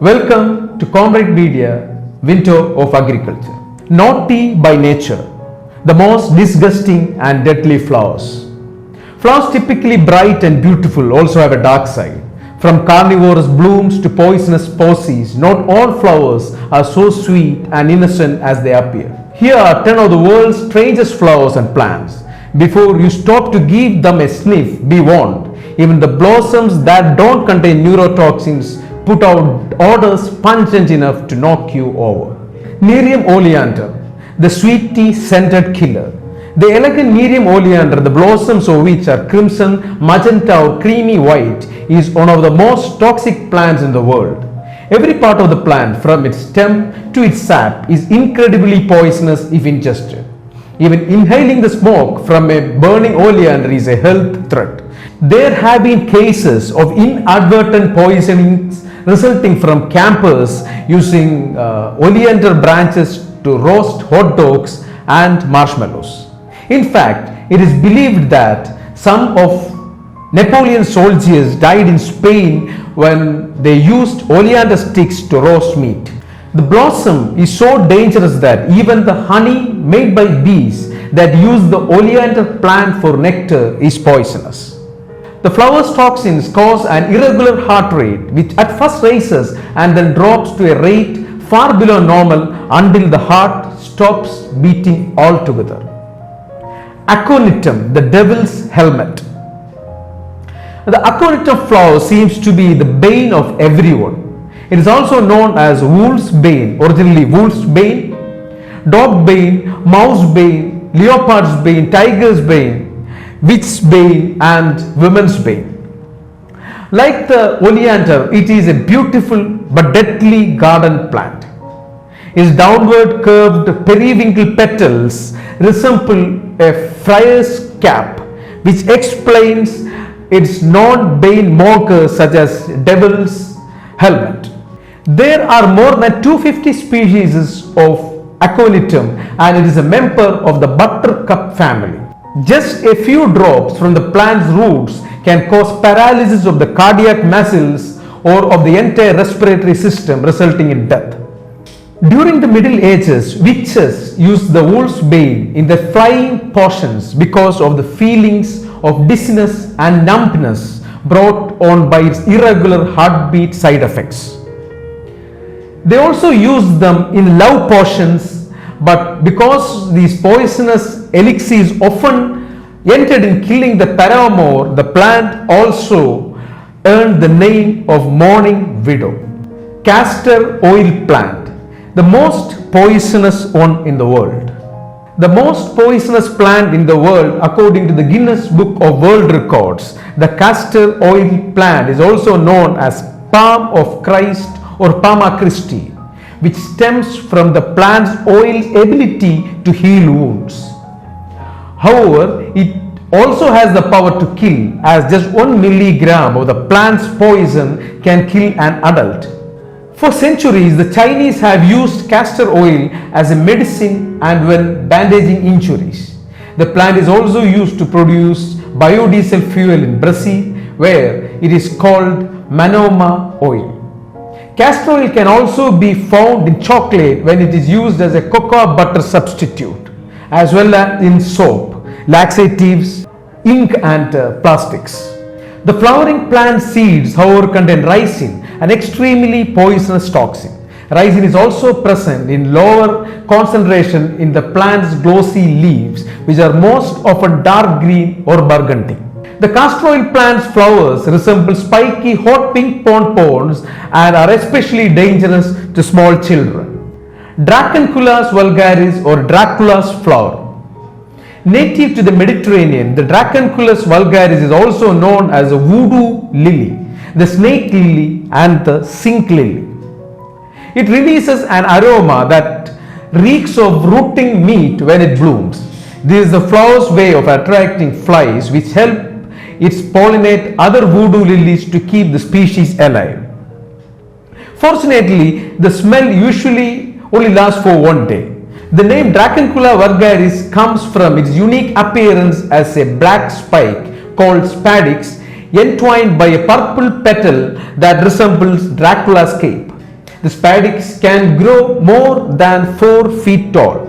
Welcome to Comrade Media, Winter of Agriculture. Naughty by nature, the most disgusting and deadly flowers. Flowers typically bright and beautiful also have a dark side. From carnivorous blooms to poisonous posies, not all flowers are so sweet and innocent as they appear. Here are 10 of the world's strangest flowers and plants. Before you stop to give them a sniff, be warned. Even the blossoms that don't contain neurotoxins put out odors pungent enough to knock you over. Nerium oleander, the sweet tea scented killer. The elegant Nerium oleander, the blossoms of which are crimson, magenta or creamy white, is one of the most toxic plants in the world. Every part of the plant, from its stem to its sap, is incredibly poisonous if ingested. Even inhaling the smoke from a burning oleander is a health threat. There have been cases of inadvertent poisonings resulting from campers using oleander branches to roast hot dogs and marshmallows. In fact, it is believed that some of Napoleon's soldiers died in Spain when they used oleander sticks to roast meat. The blossom is so dangerous that even the honey made by bees that use the oleander plant for nectar is poisonous. The flower's toxins cause an irregular heart rate which at first raises and then drops to a rate far below normal until the heart stops beating altogether. Aconitum, the devil's helmet. The aconitum flower seems to be the bane of everyone. It is also known as wolf's bane, originally wolf's bane, dog bane, mouse bane, leopard's bane, tiger's bane, witch's bane and women's bane. Like the oleander, it is a beautiful but deadly garden plant. Its downward curved periwinkle petals resemble a friar's cap, which explains its non-bane mockers such as devil's helmet. There are more than 250 species of aconitum and it is a member of the buttercup family. Just a few drops from the plant's roots can cause paralysis of the cardiac muscles or of the entire respiratory system, resulting in death. During the Middle Ages, witches used the wolf's bane in their flying potions because of the feelings of dizziness and numbness brought on by its irregular heartbeat side effects. They also used them in love potions, but because these poisonous elixirs often ended in killing the paramour, the plant also earned the name of mourning widow. Castor oil plant, the most poisonous one in the world. The most poisonous plant in the world, according to the Guinness Book of World Records, the castor oil plant is also known as palm of Christ or Palma Christi, which stems from the plant's oil's ability to heal wounds. However, it also has the power to kill, as just 1 milligram of the plant's poison can kill an adult. For centuries, the Chinese have used castor oil as a medicine and when bandaging injuries. The plant is also used to produce biodiesel fuel in Brazil, where it is called manoma oil. Castor oil can also be found in chocolate when it is used as a cocoa butter substitute, as well as in soap, laxatives, ink and plastics. The flowering plant seeds, however, contain ricin, an extremely poisonous toxin. Ricin is also present in lower concentration in the plant's glossy leaves, which are most often dark green or burgundy. The castor oil plant's flowers resemble spiky hot pink pompones and are especially dangerous to small children. Dracunculus vulgaris or Dracula's flower. Native to the Mediterranean, the Dracunculus vulgaris is also known as the voodoo lily, the snake lily and the sink lily. It releases an aroma that reeks of rotting meat when it blooms. This is the flower's way of attracting flies, which help it pollinate other voodoo lilies to keep the species alive. Fortunately, the smell usually only lasts for one day. The name Dracunculus vulgaris comes from its unique appearance as a black spike called spadix entwined by a purple petal that resembles Dracula's cape. The spadix can grow more than 4 feet tall.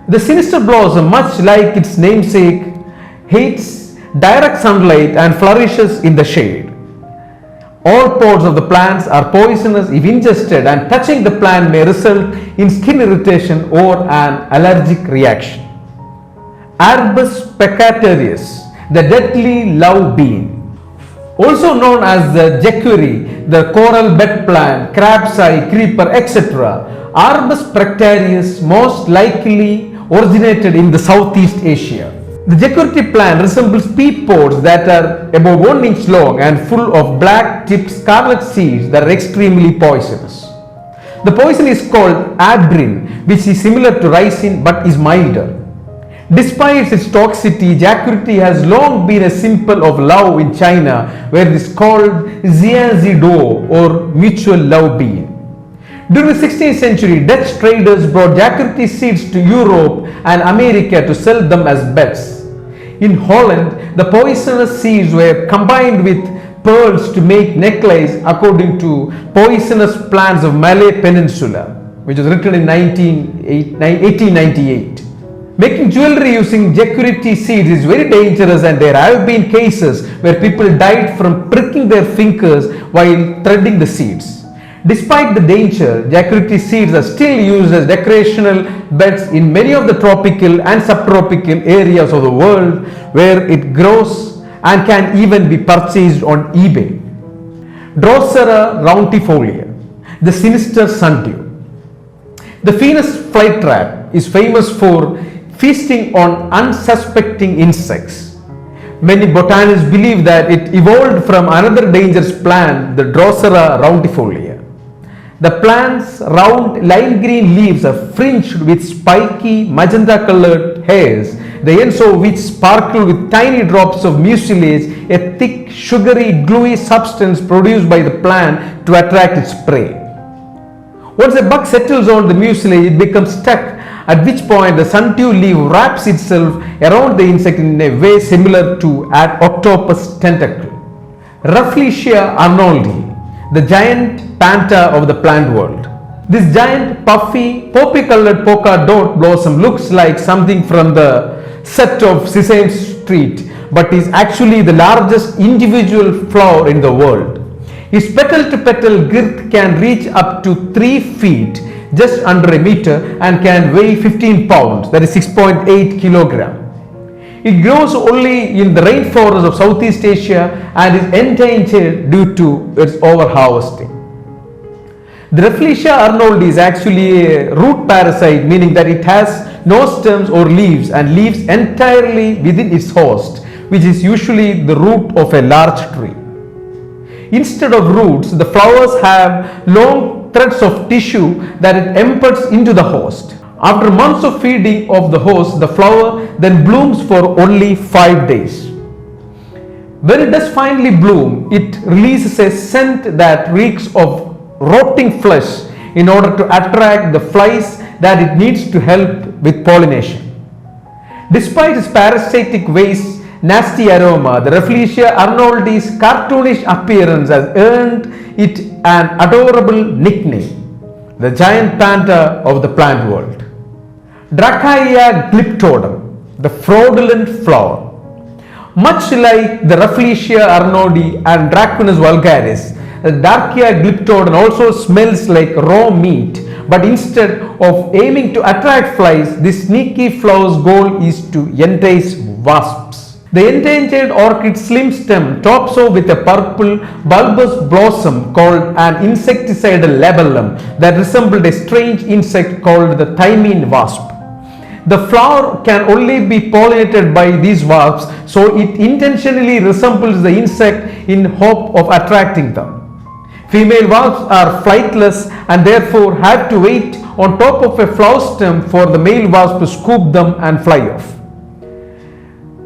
The sinister blossom, much like its namesake, hates direct sunlight and flourishes in the shade. All pods of the plants are poisonous if ingested, and touching the plant may result in skin irritation or an allergic reaction. Arbus peccatarius, the deadly love bean. Also known as the jacquerie, the coral bed plant, crab's eye, creeper, etc. Arbus peccatarius most likely originated in the Southeast Asia. The jacquerie plant resembles pea pods that are about 1 inch long and full of black tipped scarlet seeds that are extremely poisonous. The poison is called abrin, which is similar to ricin but is milder. Despite its toxicity, jacquerie has long been a symbol of love in China, where it is called ziazido or mutual love bean. During the 16th century, Dutch traders brought jacquerie seeds to Europe and America to sell them as beds. In Holland, the poisonous seeds were combined with pearls to make necklaces according to Poisonous Plants of Malay Peninsula, which was written in 1898. Making jewelry using jacquerie seeds is very dangerous, and there have been cases where people died from pricking their fingers while threading the seeds. Despite the danger, jacquerie seeds are still used as decorational beds in many of the tropical and subtropical areas of the world, where it grows and can even be purchased on eBay. Drosera roundifolia, the sinister sundew. The Venus flytrap is famous for feasting on unsuspecting insects. Many botanists believe that it evolved from another dangerous plant, the Drosera roundifolia. The plant's round lime green leaves are fringed with spiky magenta colored hairs, the ends of which sparkle with tiny drops of mucilage, a thick, sugary, gluey substance produced by the plant to attract its prey. Once a bug settles on the mucilage, it becomes stuck, at which point the sundew leaf wraps itself around the insect in a way similar to an octopus tentacle. Rafflesia arnoldi, the giant panta of the plant world. This giant, puffy, poppy-colored polka dot blossom looks like something from the set of Sesame Street, but is actually the largest individual flower in the world. Its petal-to-petal girth can reach up to 3 feet, just under a meter, and can weigh 15 pounds, that is 6.8 kilogram. It grows only in the rainforests of Southeast Asia and is endangered due to its overharvesting. The Rafflesia arnoldi is actually a root parasite, meaning that it has no stems or leaves and lives entirely within its host, which is usually the root of a large tree. Instead of roots, the flowers have long threads of tissue that it embeds into the host. After months of feeding of the host, the flower then blooms for only 5 days. When it does finally bloom, it releases a scent that reeks of rotting flesh in order to attract the flies that it needs to help with pollination. Despite its parasitic waste, nasty aroma, the Rafflesia arnoldi's cartoonish appearance has earned it an adorable nickname, the giant panta of the plant world. Dracaea glyptodon, the fraudulent flower. Much like the Rafflesia arnoldi and Dracunus vulgaris, the Dracaea glyptodon also smells like raw meat, but instead of aiming to attract flies, this sneaky flower's goal is to entice wasps. The endangered orchid slim stem tops off with a purple bulbous blossom called an insecticidal labellum that resembled a strange insect called the thymine wasp. The flower can only be pollinated by these wasps, so it intentionally resembles the insect in hope of attracting them. Female wasps are flightless and therefore have to wait on top of a flower stem for the male wasp to scoop them and fly off.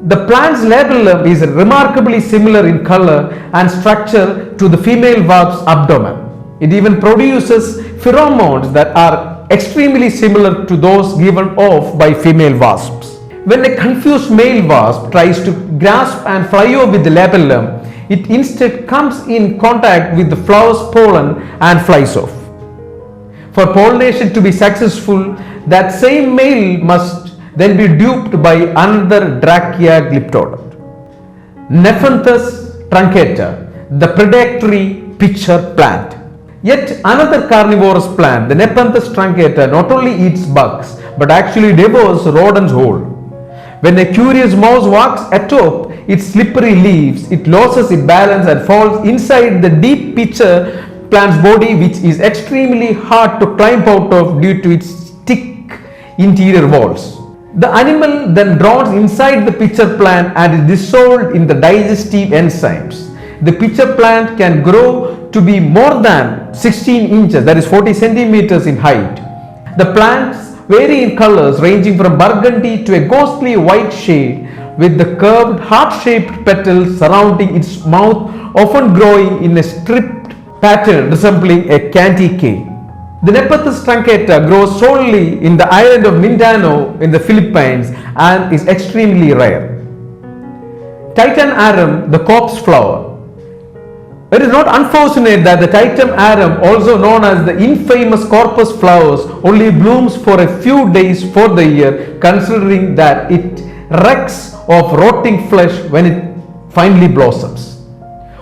The plant's labellum is remarkably similar in color and structure to the female wasp's abdomen. It even produces pheromones that are extremely similar to those given off by female wasps. When a confused male wasp tries to grasp and fly off with the labellum, it instead comes in contact with the flower's pollen and flies off. For pollination to be successful, that same male must then be duped by another Drachea glyptodont. Nepenthes truncata, the predatory pitcher plant. Yet another carnivorous plant, the Nepenthes truncata, not only eats bugs but actually devours rodents whole. When a curious mouse walks atop its slippery leaves, it loses its balance and falls inside the deep pitcher plant's body, which is extremely hard to climb out of due to its thick interior walls. The animal then drowns inside the pitcher plant and is dissolved in the digestive enzymes. The pitcher plant can grow to be more than 16 inches, that is 40 centimeters in height. The plants vary in colors ranging from burgundy to a ghostly white shade, with the curved heart-shaped petals surrounding its mouth, often growing in a stripped pattern resembling a candy cane. The Nepenthes truncata grows solely in the island of Mindanao in the Philippines and is extremely rare. Titan arum, the corpse flower. It is not unfortunate that the Titan arum, also known as the infamous corpus flowers, only blooms for a few days for the year, considering that it reeks of rotting flesh when it finally blossoms.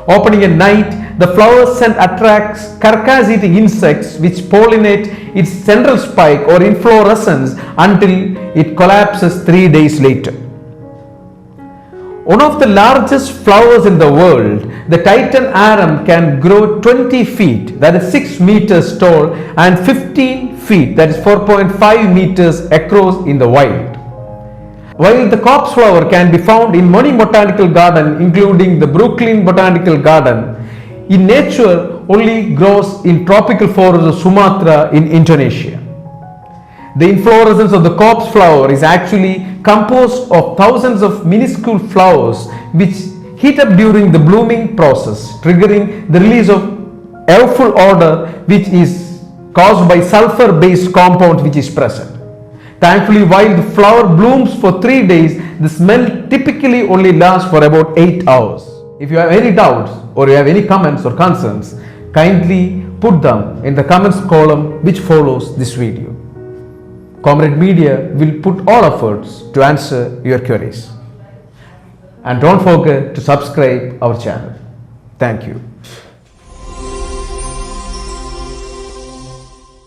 Opening at night, the flower scent attracts carcass-eating insects which pollinate its central spike or inflorescence until it collapses 3 days later. One of the largest flowers in the world, the Titan arum can grow 20 feet, that is 6 meters tall, and 15 feet, that is 4.5 meters across in the wild. While the corpse flower can be found in many botanical gardens, including the Brooklyn Botanical Garden, in nature only grows in tropical forests of Sumatra in Indonesia. The inflorescence of the corpse flower is actually composed of thousands of minuscule flowers which heat up during the blooming process, triggering the release of awful odor which is caused by sulfur-based compound which is present. Thankfully, while the flower blooms for 3 days, the smell typically only lasts for about 8 hours. If you have any doubts or you have any comments or concerns, kindly put them in the comments column which follows this video. Comrade Media will put all efforts to answer your queries. And don't forget to subscribe our channel. Thank you.